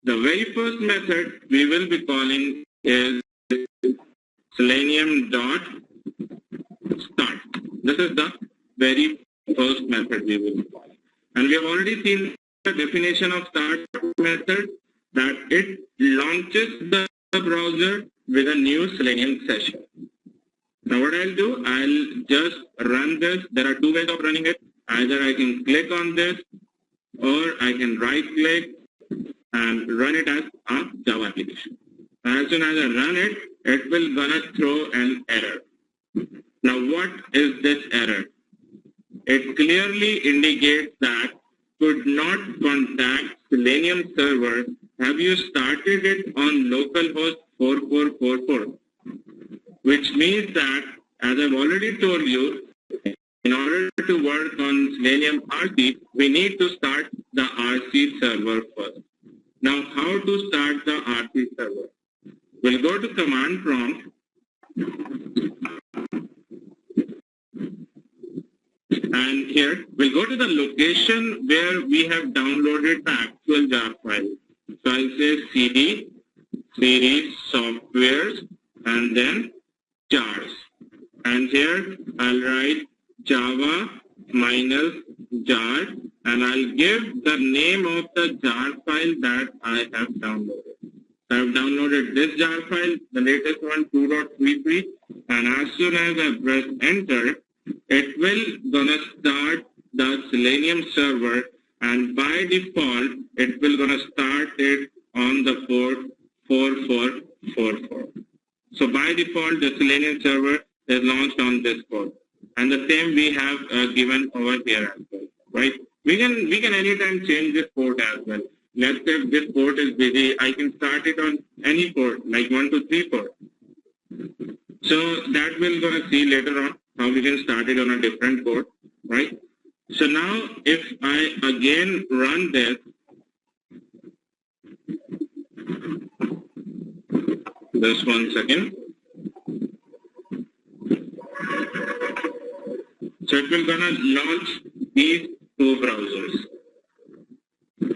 The very first method we will be calling is selenium.start. This is the very first method we will be calling. And we have already seen the definition of start method, that it launches the browser with a new Selenium session. Now what I'll do, I'll just run this. There are two ways of running it. Either I can click on this, or I can right click and run it as a Java application. As soon as I run it, it will gonna throw an error. Now what is this error? It clearly indicates that could not contact Selenium server. Have you started it on localhost 4444? Which means that, as I've already told you, in order to work on Selenium RC, we need to start the RC server first. Now, how to start the RC server? We'll go to command prompt. And here, we'll go to the location where we have downloaded the actual jar file. So I'll say cd, series, softwares, and then jars. And here, I'll write Java minus jar, and I'll give the name of the jar file that I have downloaded. I have downloaded this jar file, the latest one, 2.33, and as soon as I press enter, it will gonna start the Selenium server, and by default, it will gonna start it on the port 4444. So by default, the Selenium server is launched on this port, and the same we have given over here as well, right? We can anytime change this port as well. Let's say if this port is busy, I can start it on any port, like 123 port. So that we're gonna see later on how we can start it on a different port, right? So now if I again run this, just 1 second. So it will gonna launch these two browsers.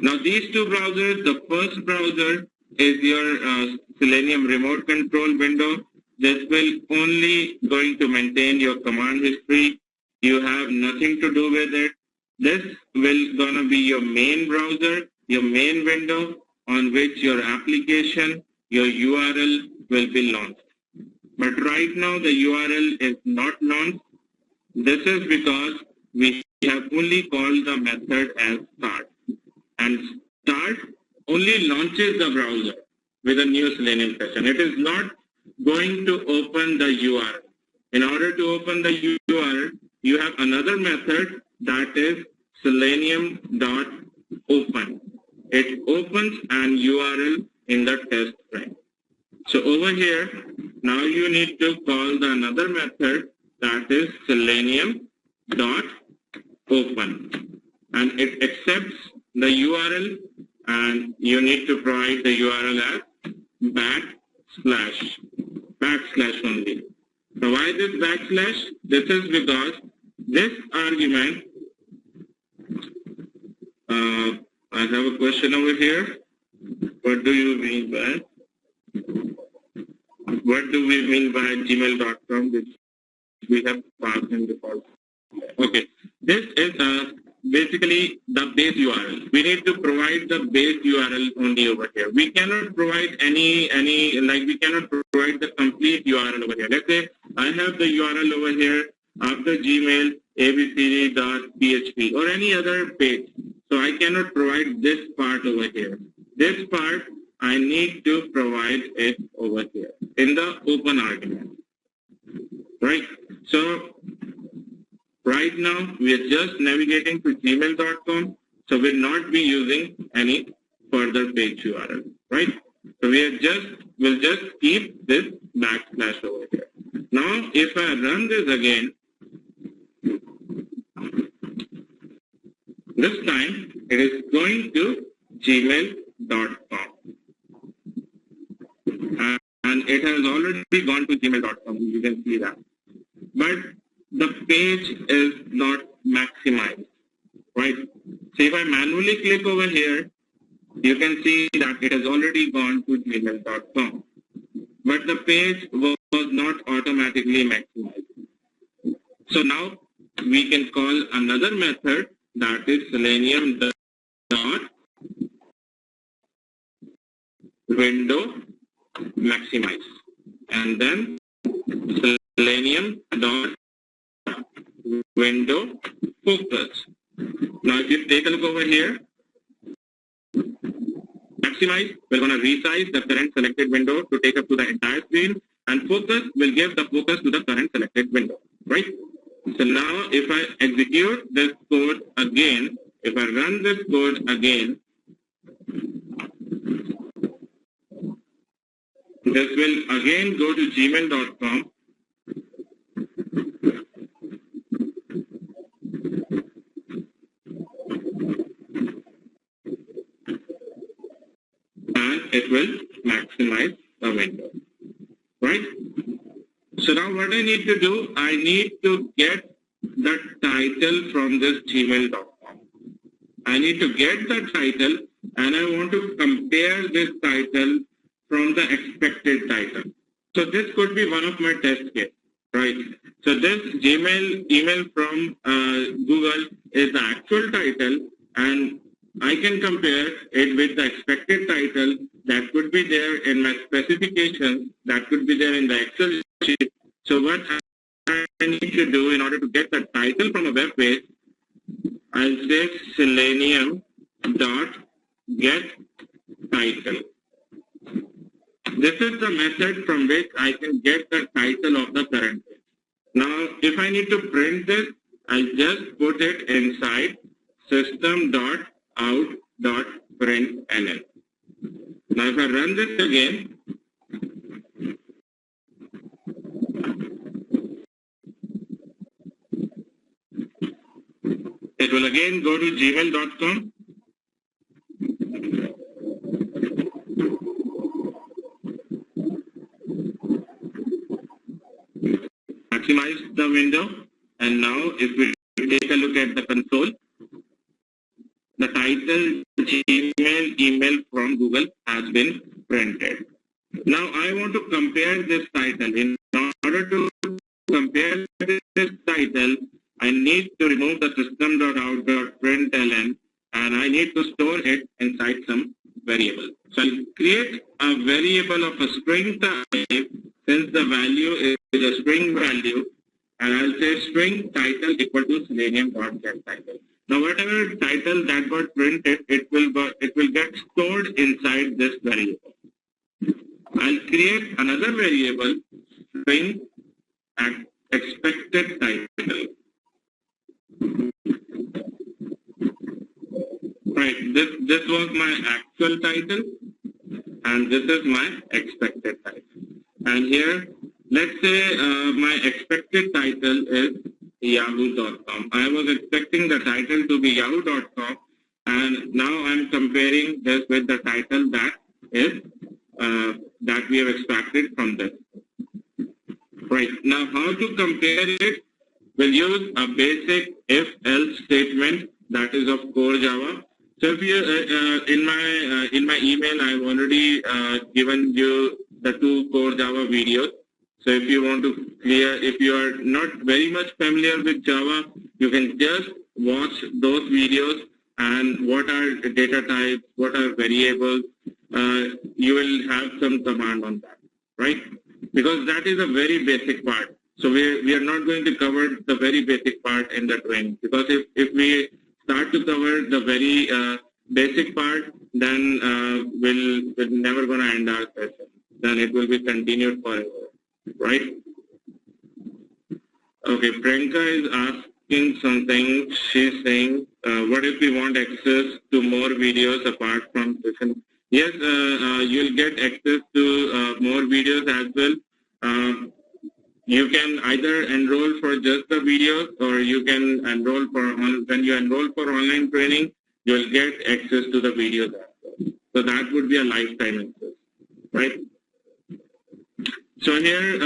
Now these two browsers, the first browser is your Selenium remote control window. This will only going to maintain your command history. You have nothing to do with it. This will gonna be your main browser, your main window on which your application, your URL will be launched. But right now the URL is not launched. This is because we have only called the method as start. And start only launches the browser with a new Selenium session. It is not going to open the URL. In order to open the URL, you have another method that is selenium.open. It opens an URL in the test frame. So over here, now you need to call the another method that is selenium.open. And it accepts the URL, and you need to provide the URL as backslash only. So why this backslash? This is because this argument, I have a question over here. What do you mean by? What do we mean by gmail.com, which we have passed in default? Okay, this is basically the base URL. We need to provide the base URL only over here. We cannot provide we cannot provide the complete URL over here. Let's say I have the URL over here after Gmail, abcd.php or any other page. So I cannot provide this part over here. This part, I need to provide it over here in the open argument, right? So right now, we are just navigating to gmail.com, so we'll not be using any further page URL, right? So we'll just keep this backslash over here. Now, if I run this again, this time it is going to gmail.com. And it has already gone to gmail.com, you can see that. But the page is not maximized, right? So if I manually click over here, you can see that it has already gone to gmail.com. But the page was not automatically maximized. So now we can call another method, that is Selenium dot window maximize, and then Selenium dot window focus. Now if you take a look over here, maximize, we're going to resize the current selected window to take up to the entire screen, and focus will give the focus to the current selected window, right? So now if I execute this code again, if I run this code again, this will again go to gmail.com. And it will maximize the window, right? So now what I need to do, I need to get the title from this gmail.com. I need to get the title, and I want to compare this title from the expected title. So this could be one of my test cases, right? So this Gmail email from Google is the actual title, and I can compare it with the expected title that could be there in my specifications, that could be there in the Excel sheet. So what I need to do in order to get the title from a web page, I'll say Selenium dot get title. This is the method from which I can get the title of the current page. Now, if I need to print this, I'll just put it inside system.out.println. Now, if I run this again, it will again go to gmail.com. Maximize the window, and now if we take a look at the console, the title Gmail email from Google has been printed. Now I want to compare this title. In order to compare this title, I need to remove the system.out.println, and I need to store it inside some variable. So I'll create a variable of a string type, since the value is a string value, and I'll say string title equal to selenium.getTitle. Now whatever title that got printed, it will get stored inside this variable. I'll create another variable, string expected title. Right, this was my actual title, and this is my expected title. And here, let's say my expected title is yahoo.com. I was expecting the title to be yahoo.com, and now I'm comparing this with the title that is that we have extracted from this. Right, now how to compare it? We'll use a basic if-else statement that is of core Java. So if you in my email, I've already given you the 2 core Java videos. So if you want to if you are not very much familiar with Java, you can just watch those videos, and what are data types, what are variables, you will have some command on that, right? Because that is a very basic part. So we are not going to cover the very basic part in the training, because if we start to cover the very basic part, then we're never going to end our session. Then it will be continued forever, right? Okay, Priyanka is asking something. She's saying, what if we want access to more videos apart from session? Yes, you'll get access to more videos as well. You can either enroll for just the videos, or you can enroll for, when you enroll for online training, you'll get access to the videos as well. So that would be a lifetime access, right? So here,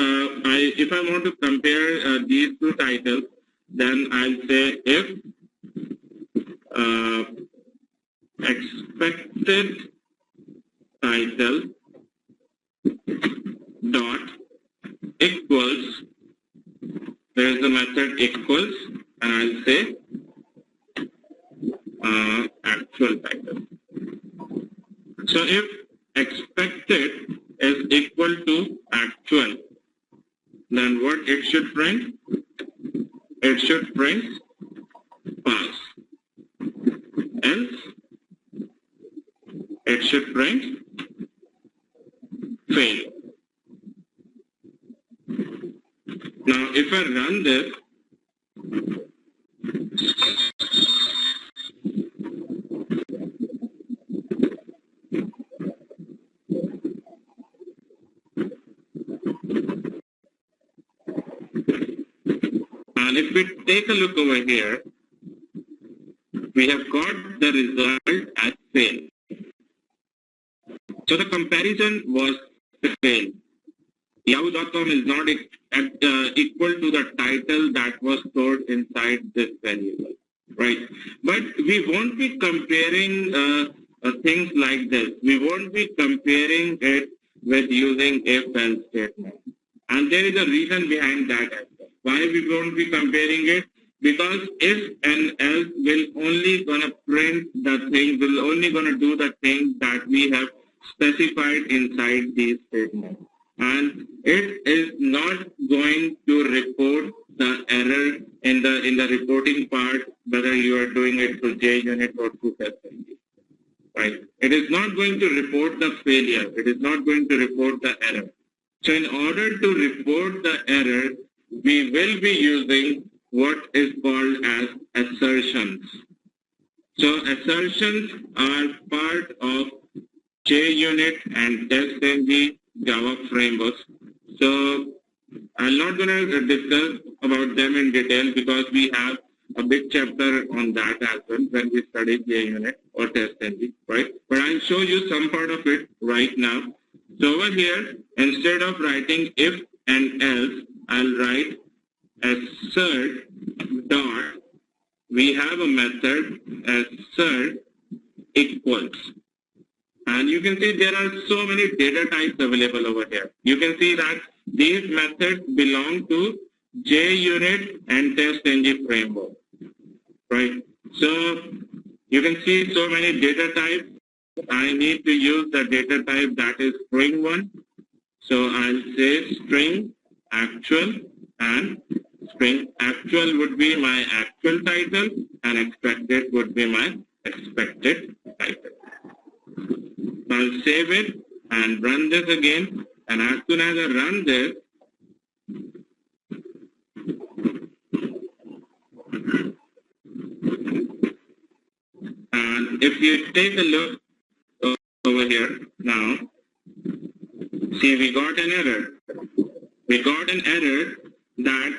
if I want to compare these 2 titles, then I'll say if expected title dot equals, there is the method equals, and I'll say actual title. So if expected is equal to actual, then what it should print? It should print pass. Else, it should print fail. Now, if I run this, and if we take a look over here, we have got the result as fail. So the comparison was fail. Yahoo.com is not equal to the title that was stored inside this variable, right? But we won't be comparing things like this. We won't be comparing it with using if-else statement. And there is a reason behind that as well. Why we won't be comparing it? Because if and else will only gonna print the thing, will only gonna do the thing that we have specified inside these statements. And it is not going to report the error in the reporting part, whether you are doing it through JUnit or through TestNG. Right? It is not going to report the failure. It is not going to report the error. So in order to report the error, we will be using what is called as assertions. So assertions are part of JUnit and TestNG Java frameworks. So I'm not going to discuss about them in detail because we have a big chapter on that as well when we study JUnit or TestNG, right? But I'll show you some part of it right now. So over here, instead of writing if and else, I'll write assert dot, we have a method assert equals. And you can see there are so many data types available over here. You can see that these methods belong to JUnit and TestNG framework, right? So you can see so many data types. I need to use the data type that is string one. So I'll say string actual, and string actual would be my actual title and expected would be my expected title. I'll save it and run this again, and as soon as I run this, and if you take a look over here now, see we got an error. We got an error that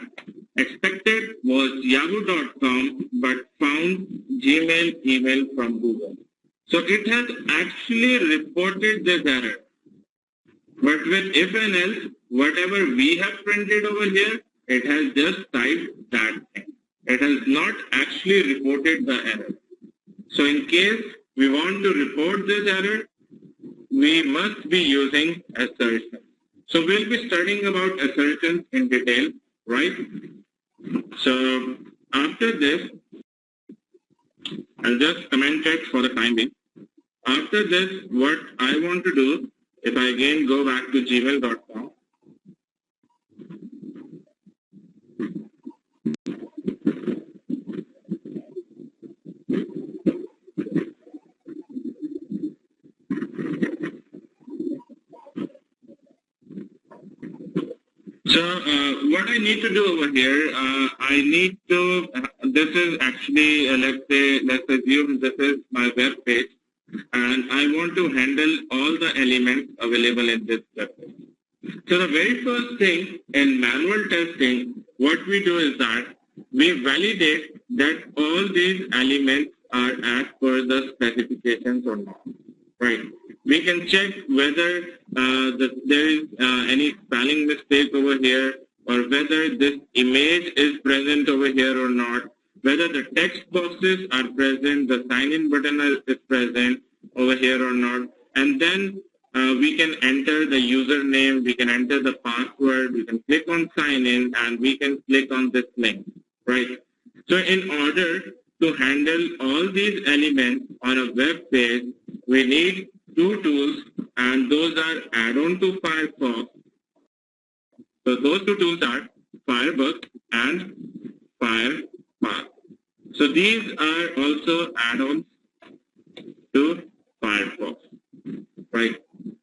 expected was yahoo.com but found Gmail email from Google. So it has actually reported this error. But with if and else, whatever we have printed over here, it has just typed that thing. It has not actually reported the error. So in case we want to report this error, we must be using assertions. So we'll be studying about assertions in detail, right? So after this, I'll just comment it for the time being. After this, what I want to do, if I again go back to gmail.com, so what I need to do over here, I need to, this is actually, let's assume this is my web page, and I want to handle all the elements available in this web page. So the very first thing in manual testing, what we do is that we validate that all these elements are as per the specifications or not, right? We can check whether there is any spelling mistake over here, or whether this image is present over here or not, whether the text boxes are present, the sign-in button is present over here or not. And then we can enter the username, we can enter the password, we can click on sign in, and we can click on this link, right? So in order to handle all these elements on a web page, we need two tools, and those are add-on to Firefox. So those two tools are Firebug and Firepath. So these are also add-ons to Firefox, right?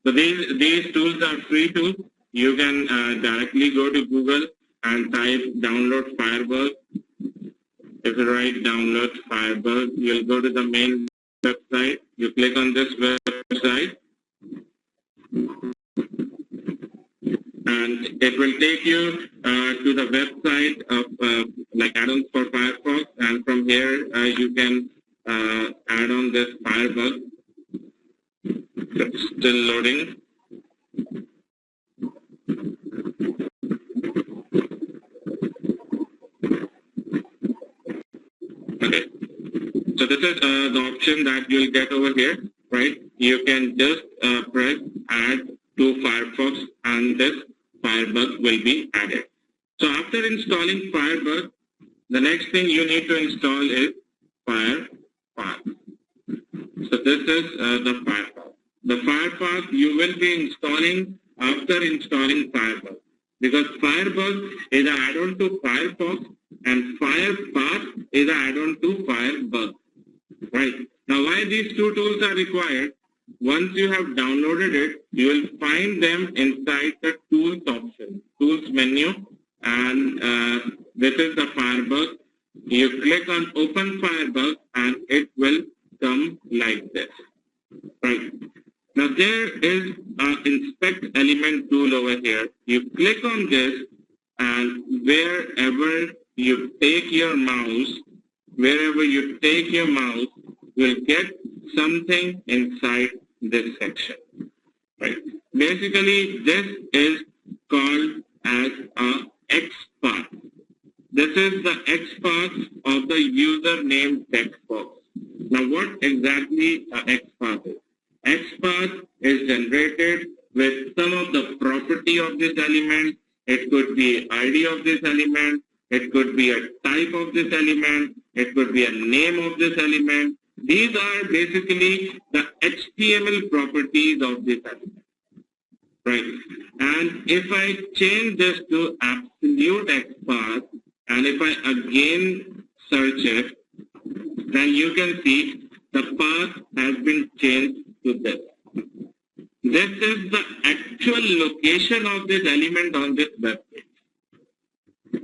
So these tools are free tools. You can directly go to Google and type download Firebug. If you write download Firebug, you'll go to the main website. You click on this website, and it will take you to the website of like add-ons for Firefox, and from here you can add on this Firebug. It's still loading. Okay, so this is the option that you'll get over here, right? You can just press add to Firefox, and this Firebug will be added. So after installing Firebug, the next thing you need to install is Firepath. So this is the Firepath. The Firepath you will be installing after installing Firebug, because Firebug is an add-on to Firefox and Firepath is an add-on to Firebug. Right. Now why these two tools are required? Once you have downloaded it, you will find them inside the tools option, tools menu, and this is the Firebug. You click on open Firebug and it will come like this. Right. Now there is an inspect element tool over here. You click on this, and wherever you take your mouse, you'll get something inside this section. Right. Basically, this is called as a XPath. This is the XPath of the username text box. Now, what exactly a XPath is? XPath is generated with some of the property of this element. It could be ID of this element. It could be a type of this element. It could be a name of this element. These are basically the HTML properties of this element. Right. And if I change this to absolute XPath, and if I again search it, then you can see the path has been changed to this. This is the actual location of this element on this web page.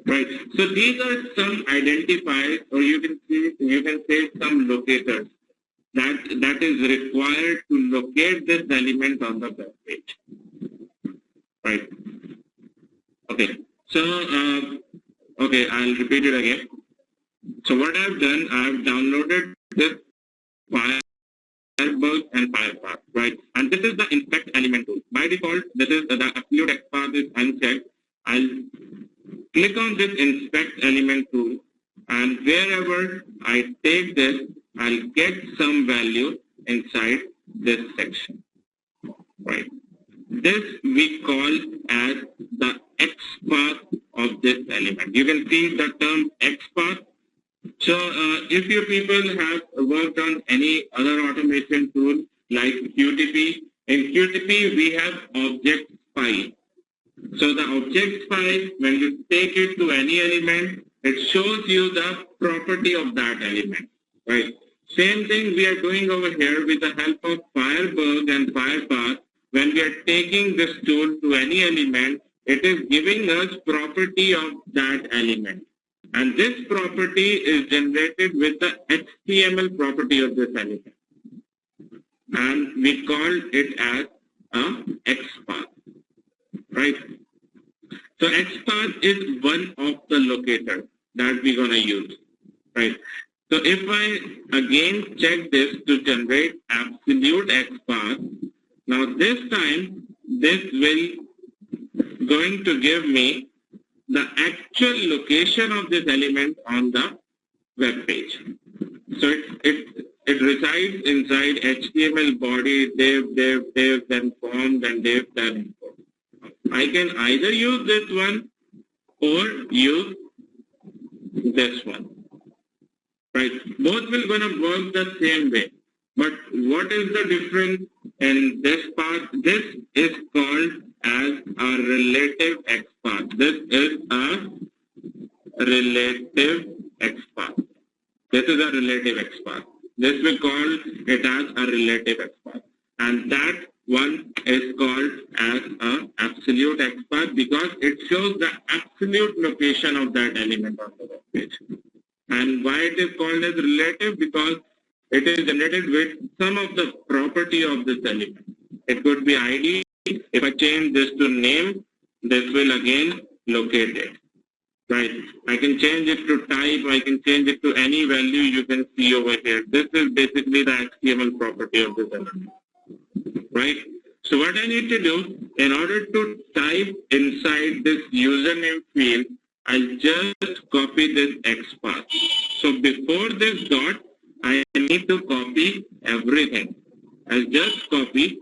Right. So these are some identifiers, or you can say some locators that is required to locate this element on the web page. Right. Okay. So okay, I'll repeat it again. So what I've done, I've downloaded this Firebug and Firepath, right? And this is the inspect element tool. By default, this is the absolute XPath is unchecked. I'll click on this inspect element tool, and wherever I take this, I'll get some value inside this section, right? This we call as the XPath of this element. You can see the term XPath. So if you people have worked on any other automation tool like QTP, in QTP we have object file. So the object file, when you take it to any element, it shows you the property of that element, right? Same thing we are doing over here with the help of Firebug and Firepath. When we are taking this tool to any element, it is giving us property of that element. And this property is generated with the HTML property of this element. And we call it as a XPath, right? So XPath is one of the locators that we're going to use, right? So if I again check this to generate absolute XPath, now this time this will going to give me the actual location of this element on the web page. So it resides inside HTML body, div, then form, then div, then import. I can either use this one or use this one. Right? Both will gonna work the same way. But what is the difference in this part? This is called as a relative XPath. This is a relative XPath. This is a relative XPath. This we call it as a relative XPath. And that one is called as an absolute XPath because it shows the absolute location of that element on the web page. And why it is called as relative? Because it is generated with some of the property of this element. It could be ID. If I change this to name, this will again locate it. Right? I can change it to type. I can change it to any value you can see over here. This is basically the HTML property of this element. Right? So what I need to do, in order to type inside this username field, I'll just copy this XPath. So before this dot, I need to copy everything. I'll just copy.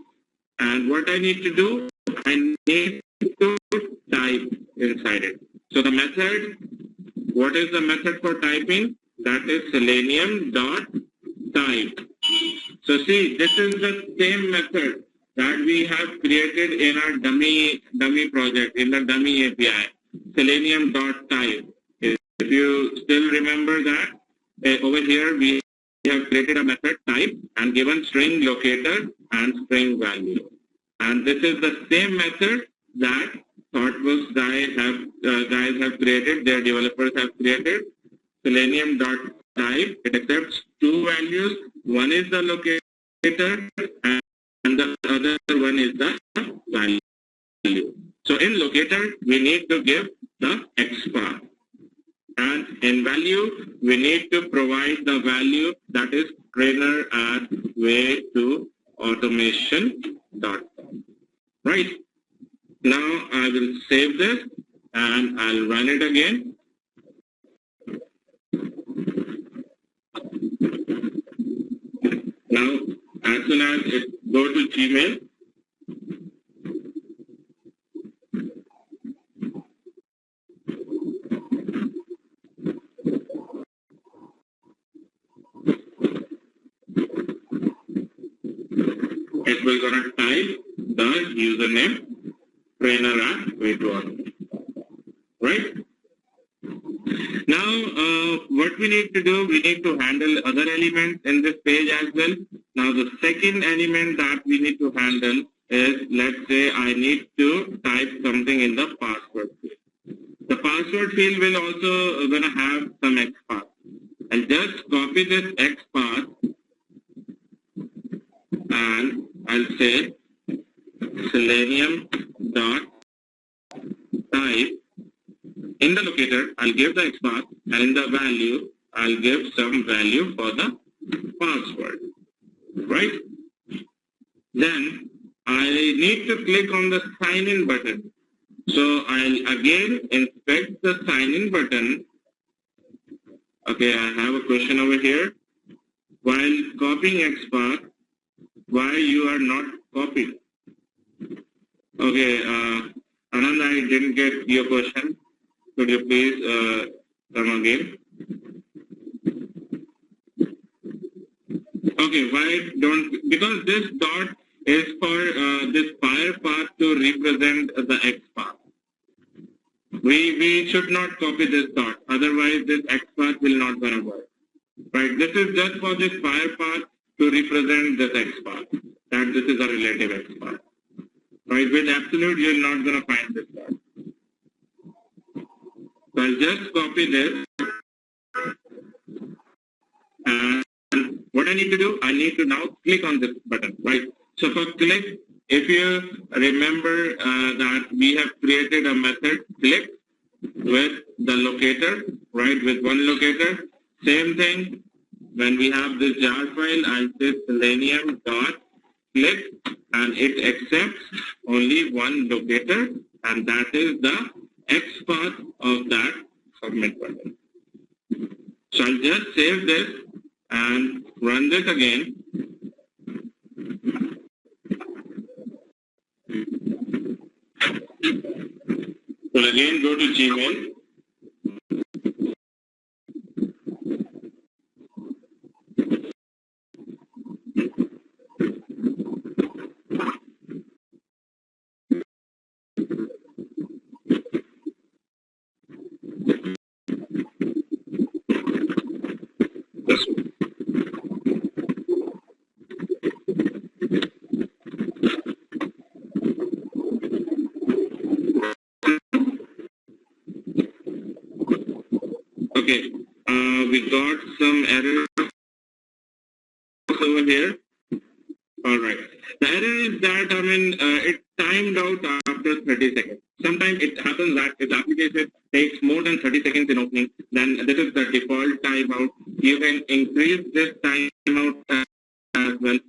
And what I need to do, I need to type inside it. So the method, what is the method for typing? That is selenium.type. So see, this is the same method that we have created in our dummy project, in the dummy API, selenium.type. If you still remember that, over here we have created a method type and given string locator and string value. And this is the same method that ThoughtWorks guys have created, their developers have created. Selenium.type, it accepts two values. One is the locator and the other one is the value. So in locator, we need to give the XPath. And in value, we need to provide the value that is trainer at way2automation.com. Right? Now I will save this and I'll run it again. Now, as soon as it go to Gmail, it will gonna type the username trainer at way2automation. Right? Now, what we need to do, we need to handle other elements in this page as well. Now, the second element that we need to handle is, let's say I need to type something in the password field. The password field will also going to have some XPath. I'll just copy this XPath and I'll say selenium.type. In the locator, I'll give the XPath, and in the value, I'll give some value for the password. Right? Then I need to click on the sign in button. So I'll again inspect the sign in button. Okay, I have a question over here. While copying XPath, why you are not copying? Okay, Anand, I didn't get your question. Could you please come again? Okay, why don't, because this dot is for this fire path to represent the XPath. We should not copy this dot, otherwise this XPath will not gonna work. Right, this is just for this fire path to represent this XPath, that this is a relative XPath. Right, with absolute you're not gonna find this dot. So I'll just copy this, and what I need to do, I need to now click on this button, right? So for click, if you remember that we have created a method click with the locator, right, with one locator. Same thing, when we have this jar file, I'll say selenium.click and it accepts only one locator, and that is the XPath of that submit button. So I'll just save this and run this again. We'll again go to Gmail. Okay, we got some errors over here. All right. The error is that, it timed out after 30 seconds. Sometimes it happens that if the application takes more than 30 seconds in opening, then this is the default timeout. You can increase this timeout as well.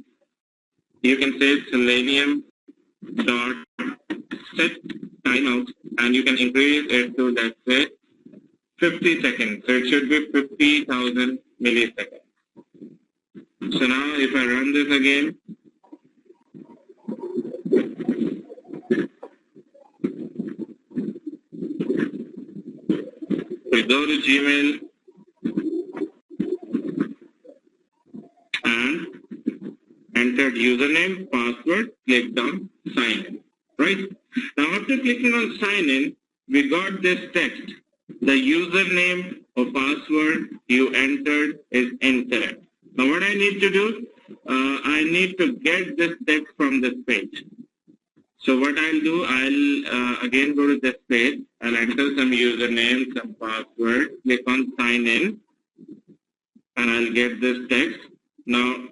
You can say Selenium dot set timeout, and you can increase it to, let's say, 50 seconds. So it should be 50,000 milliseconds. So now if I run this again, we go to Gmail and entered username, password, clicked on sign in, right? Now after clicking on sign in, we got this text. The username or password you entered is incorrect. Now what I need to do, I need to get this text from this page. So what I'll do, I'll again go to this page, I'll enter some username, some password, click on sign in, and I'll get this text. Now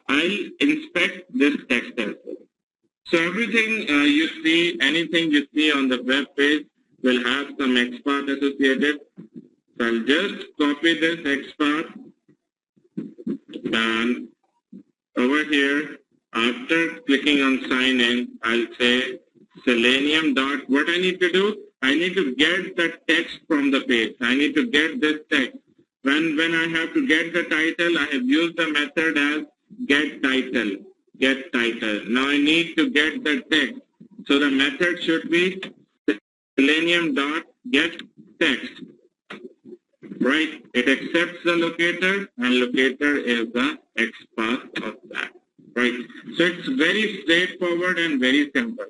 I'll inspect this text as well. So everything you see, anything you see on the web page will have some XPath associated. So I'll just copy this XPath, and over here, after clicking on sign in, I'll say Selenium dot. What I need to do, I need to get the text from the page. I need to get this text. When I have to get the title, I have used the method as get title. Get title. Now I need to get the text. So the method should be Selenium dot get text. Right? It accepts the locator, and locator is the XPath of that. Right? So it's very straightforward and very simple.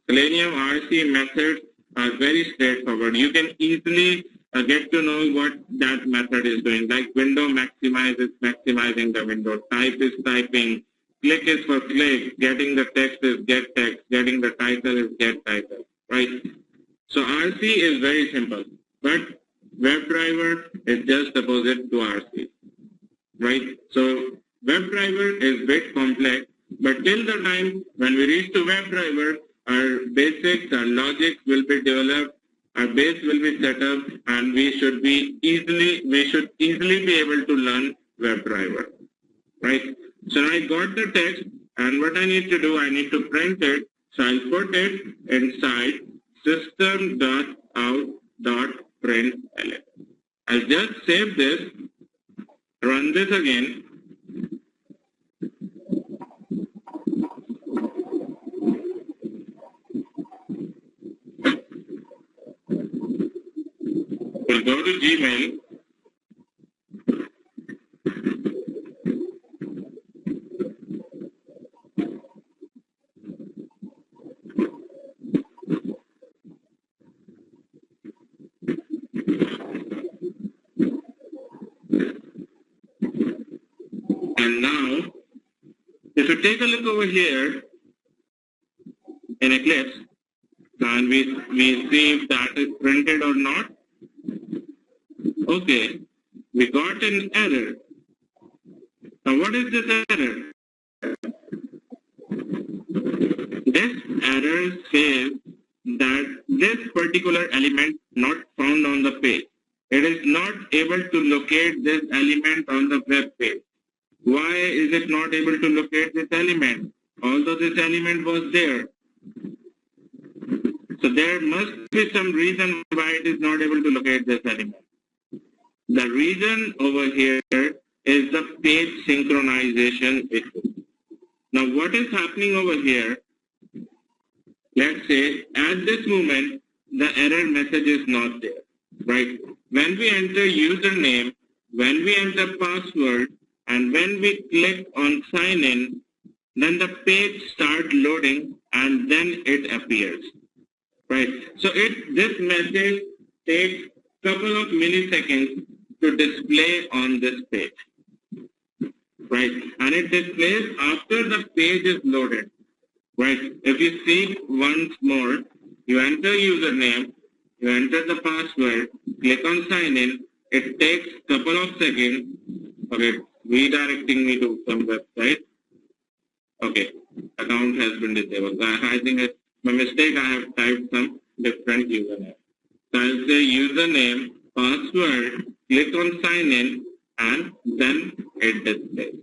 Selenium RC methods are very straightforward. You can easily get to know what that method is doing. Like window maximize is maximizing the window. Type is typing. Click is for click. Getting the text is get text. Getting the title is get title. Right? So RC is very simple. But WebDriver is just opposite to RC. Right? So WebDriver is a bit complex, but till the time when we reach to WebDriver, our basics, our logics will be developed, our base will be set up, and we should easily be able to learn WebDriver. Right? So now I got the text, and what I need to do, I need to print it. So I'll put it inside system.out.println. I'll just save this, run this again. We'll go to Gmail. And now, if you take a look over here in Eclipse, and we see if that is printed or not. Okay, we got an error. Now what is this error? This error says that this particular element not found on the page. It is not able to locate this element on the web page. Why is it not able to locate this element? Although this element was there. So there must be some reason why it is not able to locate this element. The reason over here is the page synchronization issue. Now what is happening over here? Let's say at this moment, the error message is not there, right? When we enter username, when we enter password, and when we click on sign in, then the page starts loading and then it appears, right? So this message takes couple of milliseconds to display on this page, right? And it displays after the page is loaded, right? If you see once more, you enter username, you enter the password, click on sign in, it takes couple of seconds, okay, redirecting me to some website. Okay, account has been disabled. I think it's my mistake, I have typed some different username. So I'll say username, password, click on sign in, and then it displays.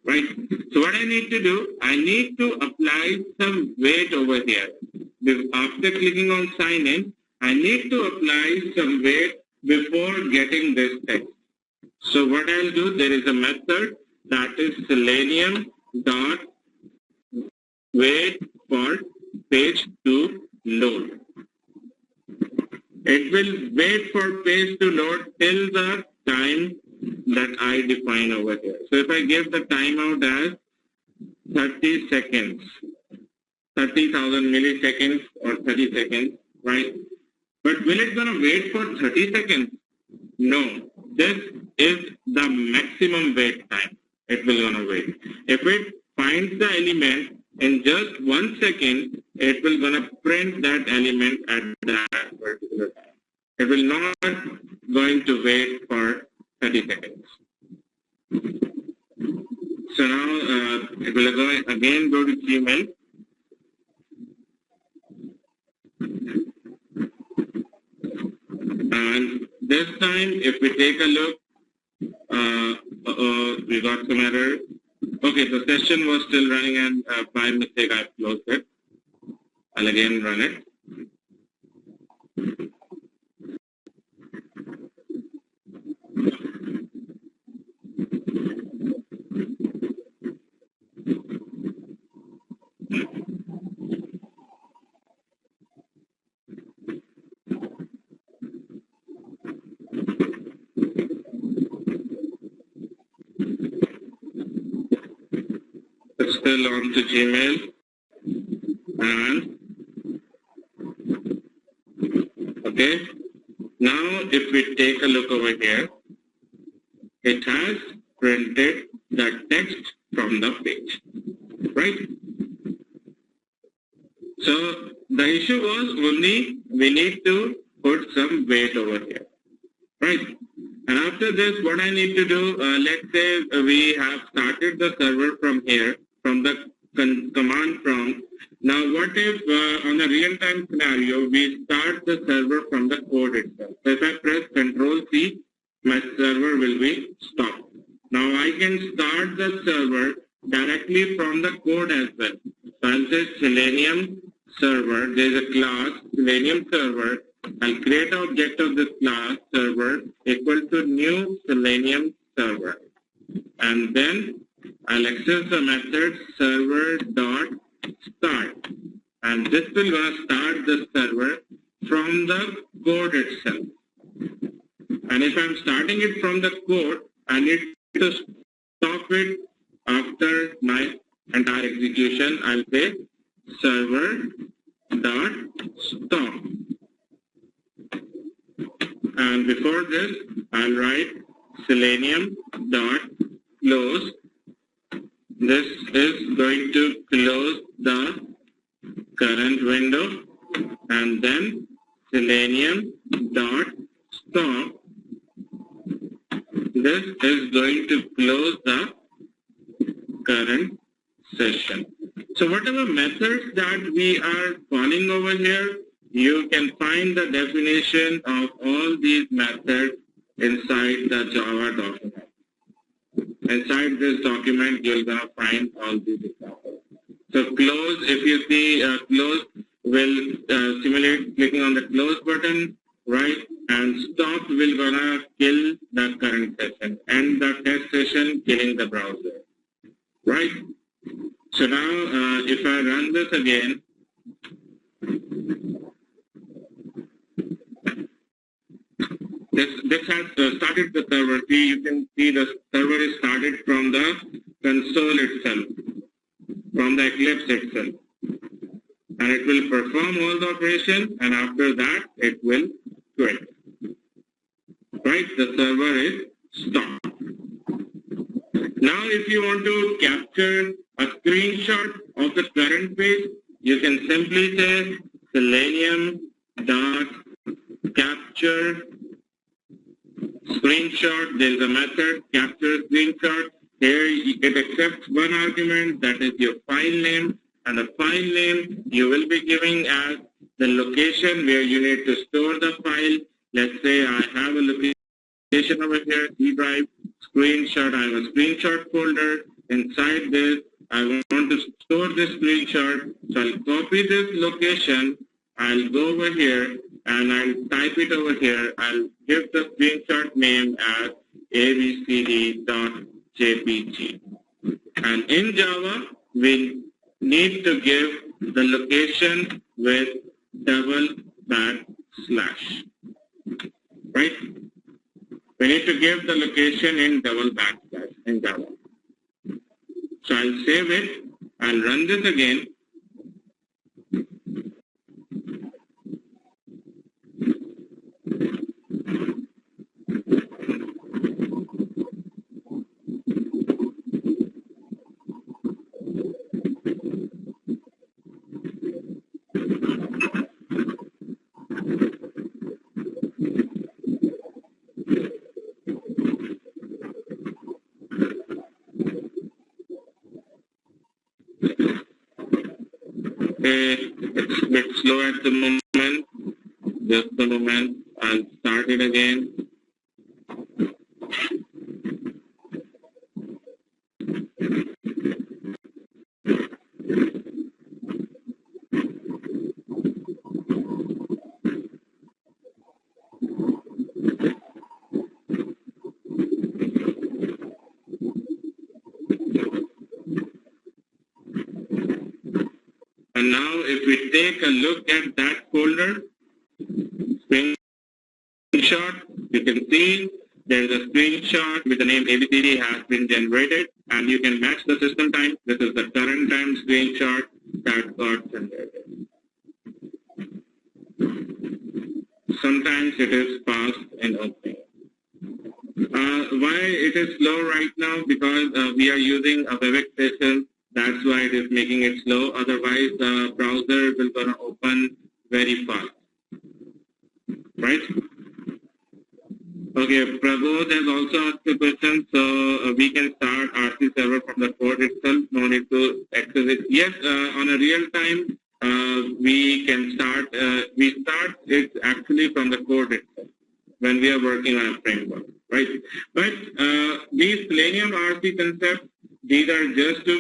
Right? So what I need to do, I need to apply some weight over here. After clicking on sign in, I need to apply some weight before getting this text. So what I'll do, there is a method that is selenium dot wait for page to load. It will wait for page to load till the time that I define over here. So if I give the timeout as 30 seconds, 30,000 milliseconds or 30 seconds, right? But will it gonna wait for 30 seconds? No, this is the maximum wait time. It will gonna wait. If it finds the element in just 1 second, it will gonna print that element at that particular time. It will not going to wait for 30 seconds. So now it will again go to Gmail. And this time, if we take a look, we got some error. Okay, the session was still running and by mistake I closed it. I'll again run it. It's still on to Gmail. And okay, now if we take a look over here, it has printed the text from the page, right? So the issue was only we need to put some weight over here, right? And after this, what I need to do, let's say we have started the server from here, from the command prompt. Now, what if on a real-time scenario, we start the server from the code itself? So if I press Control-C, my server will be stopped. Now, I can start the server directly from the code as well. So I'll say Selenium server. There is a class, Selenium server. I'll create an object of this class, server, equal to new Selenium server. And then I'll access the method server.start. And this will gonna start the server from the code itself. And if I'm starting it from the code, I need to stop it after my entire execution. I'll say server.stop. And before this, I'll write selenium.close. This is going to close the current window, and then selenium.stop. This is going to close the current session. So whatever methods that we are calling over here, you can find the definition of all these methods inside the Java document. Inside this document, you're going to find all these examples. So close, if you see close will simulate clicking on the close button, right? And stop will gonna kill the current session, and the test session killing the browser, right? So now, if I run this again, this has started the server. See, you can see the server is started from the console itself, from the Eclipse itself. And it will perform all the operation, and after that, it will quit. Right? The server is stopped. Now, if you want to capture a screenshot of the current page, you can simply say Selenium dot capture screenshot. There is a method, capture screenshot. Here it accepts one argument, that is your file name, and the file name you will be giving as the location where you need to store the file. Let's say I have a location over here, C drive, screenshot. I have a screenshot folder. Inside this, I want to store this screenshot. So I'll copy this location. I'll go over here and I'll type it over here. I'll give the screenshot name as abcd.jpg. And in Java, we need to give the location with double backslash. Right? We need to give the location in double backslash in Java. So I'll save it. I'll run this again. It's a bit slow at the moment. Just a moment. I'll start it again. And now if we take a look at that folder, screenshot, you can see there is a screenshot with the name ABCD has been generated, and you can match the system time. This is the current time screenshot that got generated. Sometimes it is fast in opening. Why it is slow right now? Because we are using a Webex session. That's why it is making it slow. Otherwise, the browser will gonna open very fast. Right? Okay, Prabodh has also asked a question, so we can start RC server from the code itself. No need to access it. Yes, on a real time, we can start. We start it actually from the code itself when we are working on a framework, right? But these Selenium RC concepts, these are just to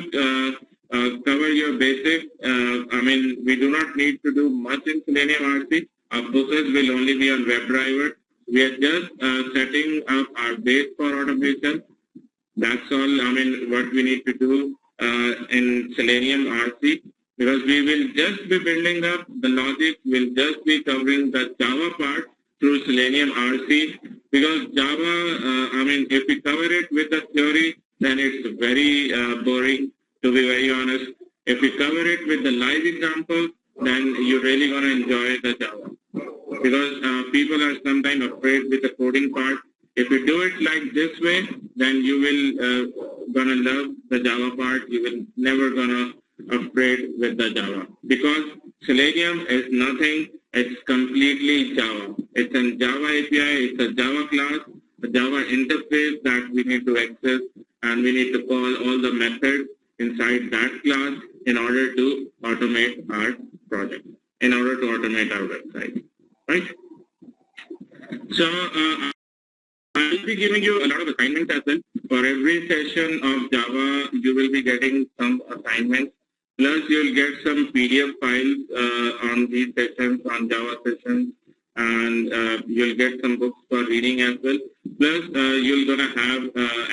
cover your basics. I mean, we do not need to do much in Selenium RC. Our focus will only be on WebDriver. We are just setting up our base for automation. That's all. I mean, what we need to do in Selenium RC, because we will just be building up the logic. We'll just be covering the Java part through Selenium RC, because Java, I mean, if we cover it with the theory, then it's very boring, to be very honest. If we cover it with the live example, then you're really going to enjoy the Java. Because people are sometimes afraid with the coding part. If you do it like this way, then you will gonna love the Java part. You will never gonna afraid with the Java, because Selenium is nothing. It's completely Java. It's a Java API. It's a Java class, a Java interface that we need to access, and we need to call all the methods inside that class in order to automate our project, in order to automate our website. Right? So I'll be giving you a lot of assignments as well. For every session of Java, you will be getting some assignments. Plus, you'll get some PDF files on these sessions, on Java sessions. and you'll get some books for reading as well. Plus, you're gonna have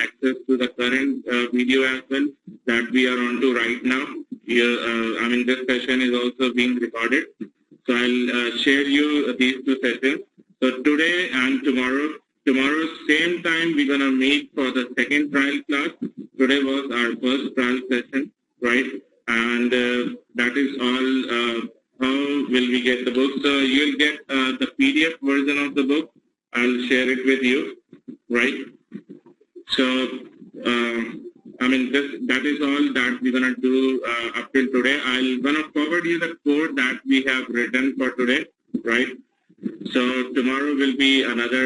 access to the current video as well that we are on to right now. I mean, this session is also being recorded. So I'll share you these two sessions. So today and tomorrow same time we're gonna meet for the second trial class. Today was our first trial session, right? And that is all. How will we get the book? So you'll get the PDF version of the book. I'll share it with you, right? So I mean, that is all that we're gonna do up till today. I'm gonna forward you the code that we have written for today, right? So tomorrow will be another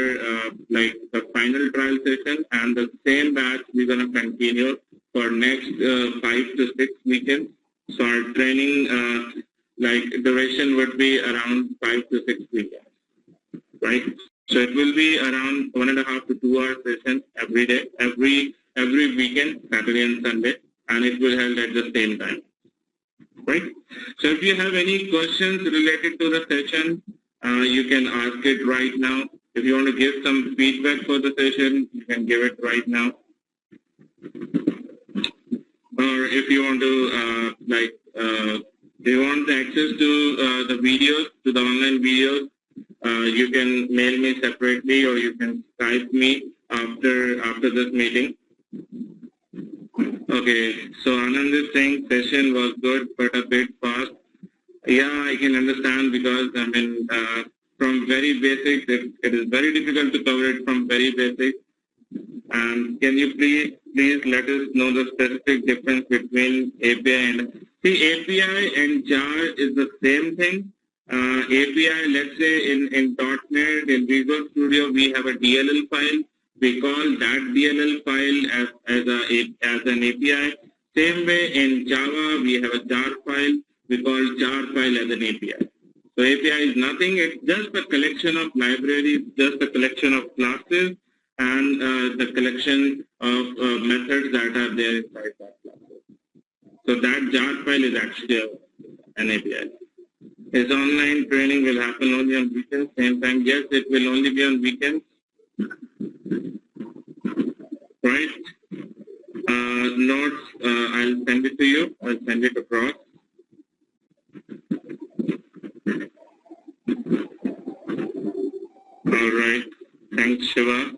like the final trial session, and the same batch we're gonna continue for next 5 to 6 weekends. So our training like duration would be around 5 to 6 weekends, right? So it will be around 1.5 to 2 hour sessions every day, every weekend, Saturday and Sunday, and it will held at the same time, right? So if you have any questions related to the session, you can ask it right now. If you want to give some feedback for the session, you can give it right now. Or if you want to if you want access to the videos, to the online videos, you can mail me separately, or you can Skype me after this meeting. Okay, so Anand is saying session was good but a bit fast. Yeah, I can understand, because I mean from very basic, it is very difficult to cover it from very basic. And can you please let us know the specific difference between API and... See, API and jar is the same thing. API, let's say in .NET, in Visual Studio, we have a DLL file. We call that DLL file as an API. Same way in Java, we have a jar file. We call jar file as an API. So API is nothing. It's just a collection of libraries, just a collection of classes, and the collection of methods that are there inside that class. So that jar file is actually an API. His online training will happen only on weekends, same time. Yes, it will only be on weekends. Right? Notes, I'll send it to you. I'll send it across. All right. Thanks, Shiva.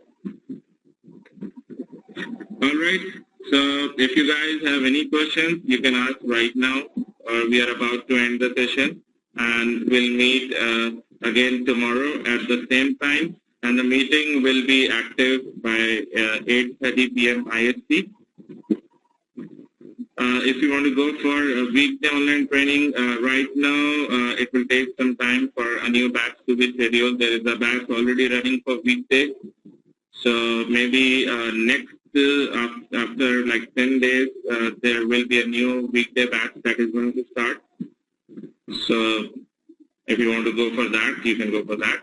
All right. So if you guys have any questions, you can ask right now, or we are about to end the session, and we'll meet again tomorrow at the same time, and the meeting will be active by 8:30 p.m. IST. If you want to go for a weekday online training, right now it will take some time for a new batch to be scheduled. There is a batch already running for weekday. So maybe next, after like 10 days, there will be a new weekday batch that is going to start. So if you want to go for that, you can go for that.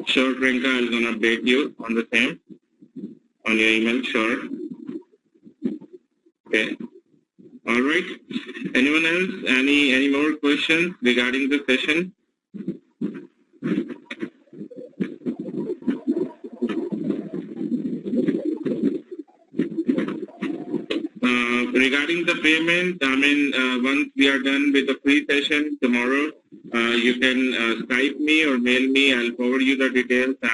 Sure, Priyanka, I'm going to update you on the same, on your email, sure. Okay. All right. Anyone else? Any more questions regarding the session? Regarding the payment, I mean, once we are done with the free session tomorrow, you can Skype me or mail me. I'll forward you the details, and